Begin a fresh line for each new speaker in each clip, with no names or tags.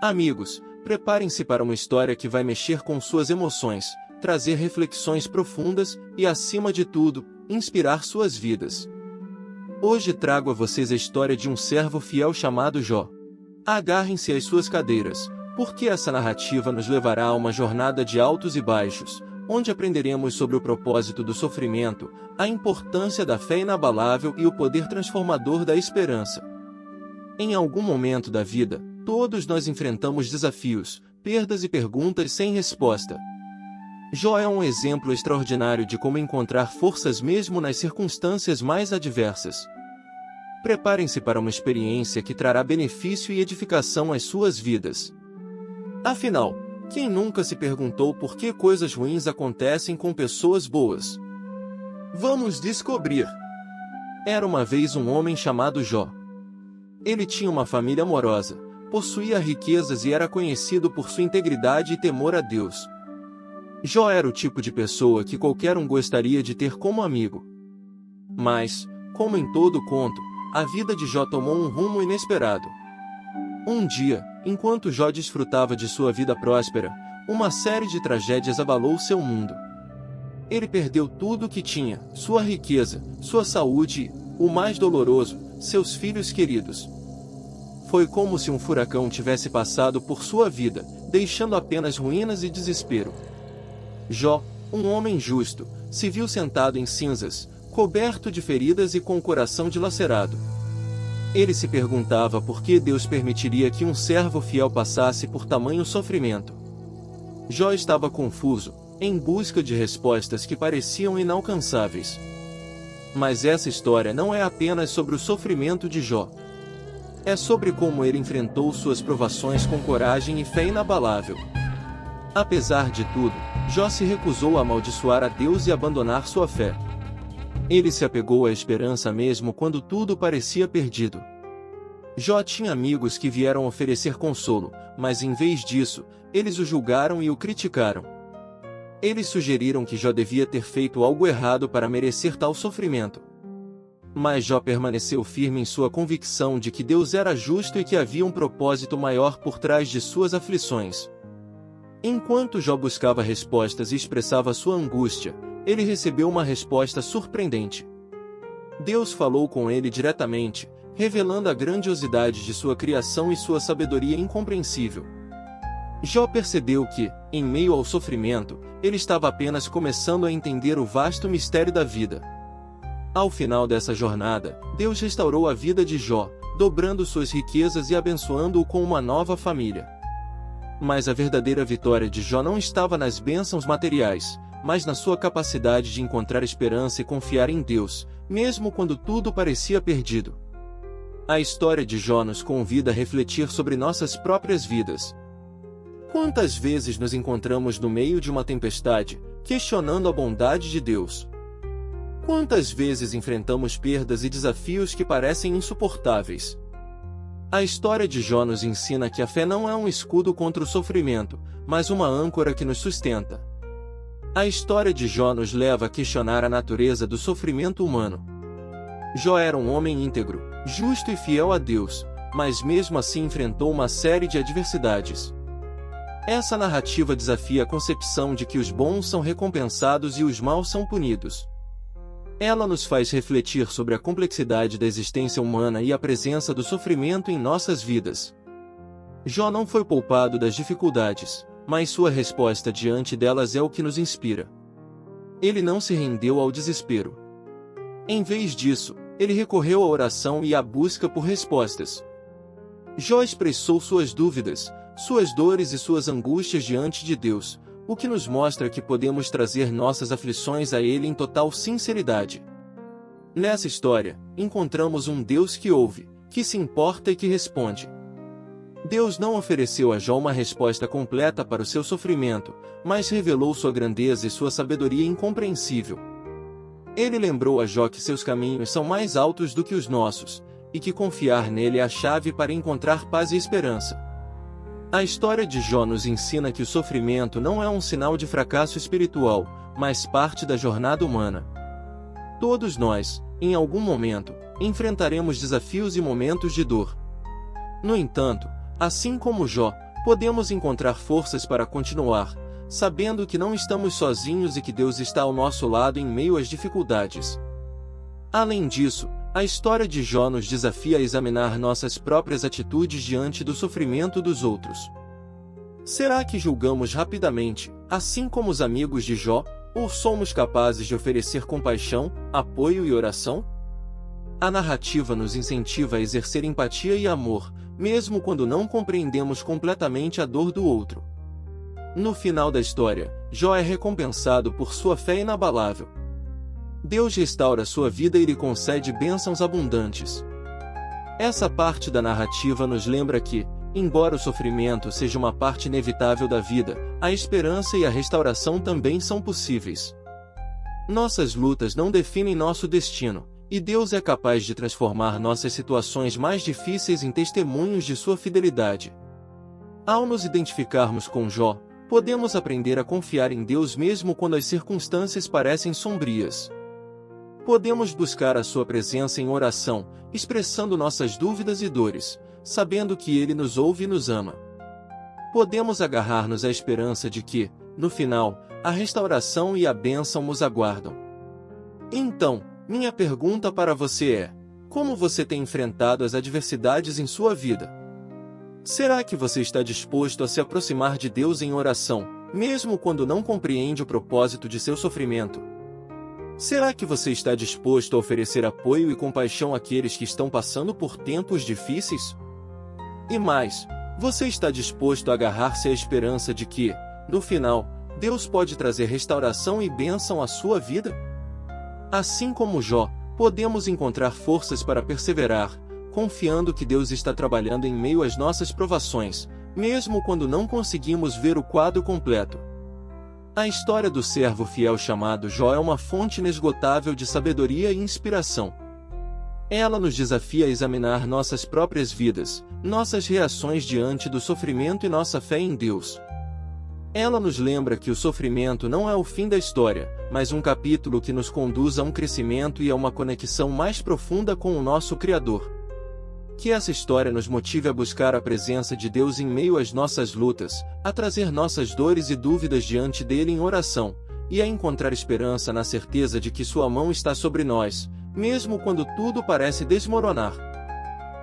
Amigos, preparem-se para uma história que vai mexer com suas emoções, trazer reflexões profundas e, acima de tudo, inspirar suas vidas. Hoje trago a vocês a história de um servo fiel chamado Jó. Agarrem-se às suas cadeiras, porque essa narrativa nos levará a uma jornada de altos e baixos, onde aprenderemos sobre o propósito do sofrimento, a importância da fé inabalável e o poder transformador da esperança. Em algum momento da vida, todos nós enfrentamos desafios, perdas e perguntas sem resposta. Jó é um exemplo extraordinário de como encontrar forças mesmo nas circunstâncias mais adversas. Preparem-se para uma experiência que trará benefício e edificação às suas vidas. Afinal, quem nunca se perguntou por que coisas ruins acontecem com pessoas boas? Vamos descobrir! Era uma vez um homem chamado Jó. Ele tinha uma família amorosa, possuía riquezas e era conhecido por sua integridade e temor a Deus. Jó era o tipo de pessoa que qualquer um gostaria de ter como amigo. Mas, como em todo conto, a vida de Jó tomou um rumo inesperado. Um dia, enquanto Jó desfrutava de sua vida próspera, uma série de tragédias abalou seu mundo. Ele perdeu tudo o que tinha, sua riqueza, sua saúde e, o mais doloroso, seus filhos queridos. Foi como se um furacão tivesse passado por sua vida, deixando apenas ruínas e desespero. Jó, um homem justo, se viu sentado em cinzas, coberto de feridas e com o coração dilacerado. Ele se perguntava por que Deus permitiria que um servo fiel passasse por tamanho sofrimento. Jó estava confuso, em busca de respostas que pareciam inalcançáveis. Mas essa história não é apenas sobre o sofrimento de Jó. É sobre como ele enfrentou suas provações com coragem e fé inabalável. Apesar de tudo, Jó se recusou a amaldiçoar a Deus e abandonar sua fé. Ele se apegou à esperança mesmo quando tudo parecia perdido. Jó tinha amigos que vieram oferecer consolo, mas em vez disso, eles o julgaram e o criticaram. Eles sugeriram que Jó devia ter feito algo errado para merecer tal sofrimento. Mas Jó permaneceu firme em sua convicção de que Deus era justo e que havia um propósito maior por trás de suas aflições. Enquanto Jó buscava respostas e expressava sua angústia, ele recebeu uma resposta surpreendente. Deus falou com ele diretamente, revelando a grandiosidade de sua criação e sua sabedoria incompreensível. Jó percebeu que, em meio ao sofrimento, ele estava apenas começando a entender o vasto mistério da vida. Ao final dessa jornada, Deus restaurou a vida de Jó, dobrando suas riquezas e abençoando-o com uma nova família. Mas a verdadeira vitória de Jó não estava nas bênçãos materiais, mas na sua capacidade de encontrar esperança e confiar em Deus, mesmo quando tudo parecia perdido. A história de Jó nos convida a refletir sobre nossas próprias vidas. Quantas vezes nos encontramos no meio de uma tempestade, questionando a bondade de Deus? Quantas vezes enfrentamos perdas e desafios que parecem insuportáveis? A história de Jó nos ensina que a fé não é um escudo contra o sofrimento, mas uma âncora que nos sustenta. A história de Jó nos leva a questionar a natureza do sofrimento humano. Jó era um homem íntegro, justo e fiel a Deus, mas mesmo assim enfrentou uma série de adversidades. Essa narrativa desafia a concepção de que os bons são recompensados e os maus são punidos. Ela nos faz refletir sobre a complexidade da existência humana e a presença do sofrimento em nossas vidas. Jó não foi poupado das dificuldades, mas sua resposta diante delas é o que nos inspira. Ele não se rendeu ao desespero. Em vez disso, ele recorreu à oração e à busca por respostas. Jó expressou suas dúvidas, suas dores e suas angústias diante de Deus, o que nos mostra que podemos trazer nossas aflições a Ele em total sinceridade. Nessa história, encontramos um Deus que ouve, que se importa e que responde. Deus não ofereceu a Jó uma resposta completa para o seu sofrimento, mas revelou sua grandeza e sua sabedoria incompreensível. Ele lembrou a Jó que seus caminhos são mais altos do que os nossos, e que confiar nele é a chave para encontrar paz e esperança. A história de Jó nos ensina que o sofrimento não é um sinal de fracasso espiritual, mas parte da jornada humana. Todos nós, em algum momento, enfrentaremos desafios e momentos de dor. No entanto, assim como Jó, podemos encontrar forças para continuar, sabendo que não estamos sozinhos e que Deus está ao nosso lado em meio às dificuldades. Além disso, a história de Jó nos desafia a examinar nossas próprias atitudes diante do sofrimento dos outros. Será que julgamos rapidamente, assim como os amigos de Jó, ou somos capazes de oferecer compaixão, apoio e oração? A narrativa nos incentiva a exercer empatia e amor, mesmo quando não compreendemos completamente a dor do outro. No final da história, Jó é recompensado por sua fé inabalável. Deus restaura sua vida e lhe concede bênçãos abundantes. Essa parte da narrativa nos lembra que, embora o sofrimento seja uma parte inevitável da vida, a esperança e a restauração também são possíveis. Nossas lutas não definem nosso destino, e Deus é capaz de transformar nossas situações mais difíceis em testemunhos de sua fidelidade. Ao nos identificarmos com Jó, podemos aprender a confiar em Deus mesmo quando as circunstâncias parecem sombrias. Podemos buscar a sua presença em oração, expressando nossas dúvidas e dores, sabendo que Ele nos ouve e nos ama. Podemos agarrar-nos à esperança de que, no final, a restauração e a bênção nos aguardam. Então, minha pergunta para você é: como você tem enfrentado as adversidades em sua vida? Será que você está disposto a se aproximar de Deus em oração, mesmo quando não compreende o propósito de seu sofrimento? Será que você está disposto a oferecer apoio e compaixão àqueles que estão passando por tempos difíceis? E mais, você está disposto a agarrar-se à esperança de que, no final, Deus pode trazer restauração e bênção à sua vida? Assim como Jó, podemos encontrar forças para perseverar, confiando que Deus está trabalhando em meio às nossas provações, mesmo quando não conseguimos ver o quadro completo. A história do servo fiel chamado Jó é uma fonte inesgotável de sabedoria e inspiração. Ela nos desafia a examinar nossas próprias vidas, nossas reações diante do sofrimento e nossa fé em Deus. Ela nos lembra que o sofrimento não é o fim da história, mas um capítulo que nos conduz a um crescimento e a uma conexão mais profunda com o nosso Criador. Que essa história nos motive a buscar a presença de Deus em meio às nossas lutas, a trazer nossas dores e dúvidas diante dele em oração, e a encontrar esperança na certeza de que sua mão está sobre nós, mesmo quando tudo parece desmoronar.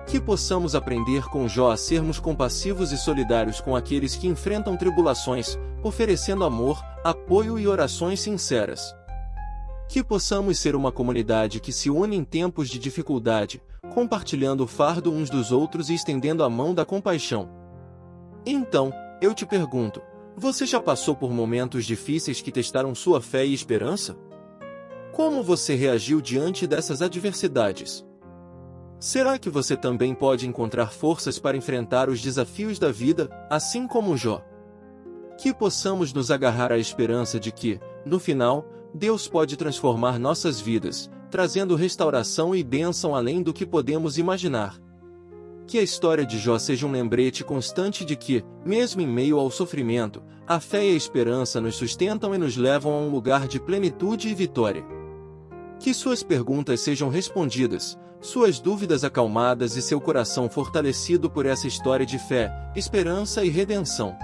Que possamos aprender com Jó a sermos compassivos e solidários com aqueles que enfrentam tribulações, oferecendo amor, apoio e orações sinceras. Que possamos ser uma comunidade que se une em tempos de dificuldade, compartilhando o fardo uns dos outros e estendendo a mão da compaixão. Então, eu te pergunto, você já passou por momentos difíceis que testaram sua fé e esperança? Como você reagiu diante dessas adversidades? Será que você também pode encontrar forças para enfrentar os desafios da vida, assim como Jó? Que possamos nos agarrar à esperança de que, no final, Deus pode transformar nossas vidas, trazendo restauração e bênção além do que podemos imaginar. Que a história de Jó seja um lembrete constante de que, mesmo em meio ao sofrimento, a fé e a esperança nos sustentam e nos levam a um lugar de plenitude e vitória. Que suas perguntas sejam respondidas, suas dúvidas acalmadas e seu coração fortalecido por essa história de fé, esperança e redenção.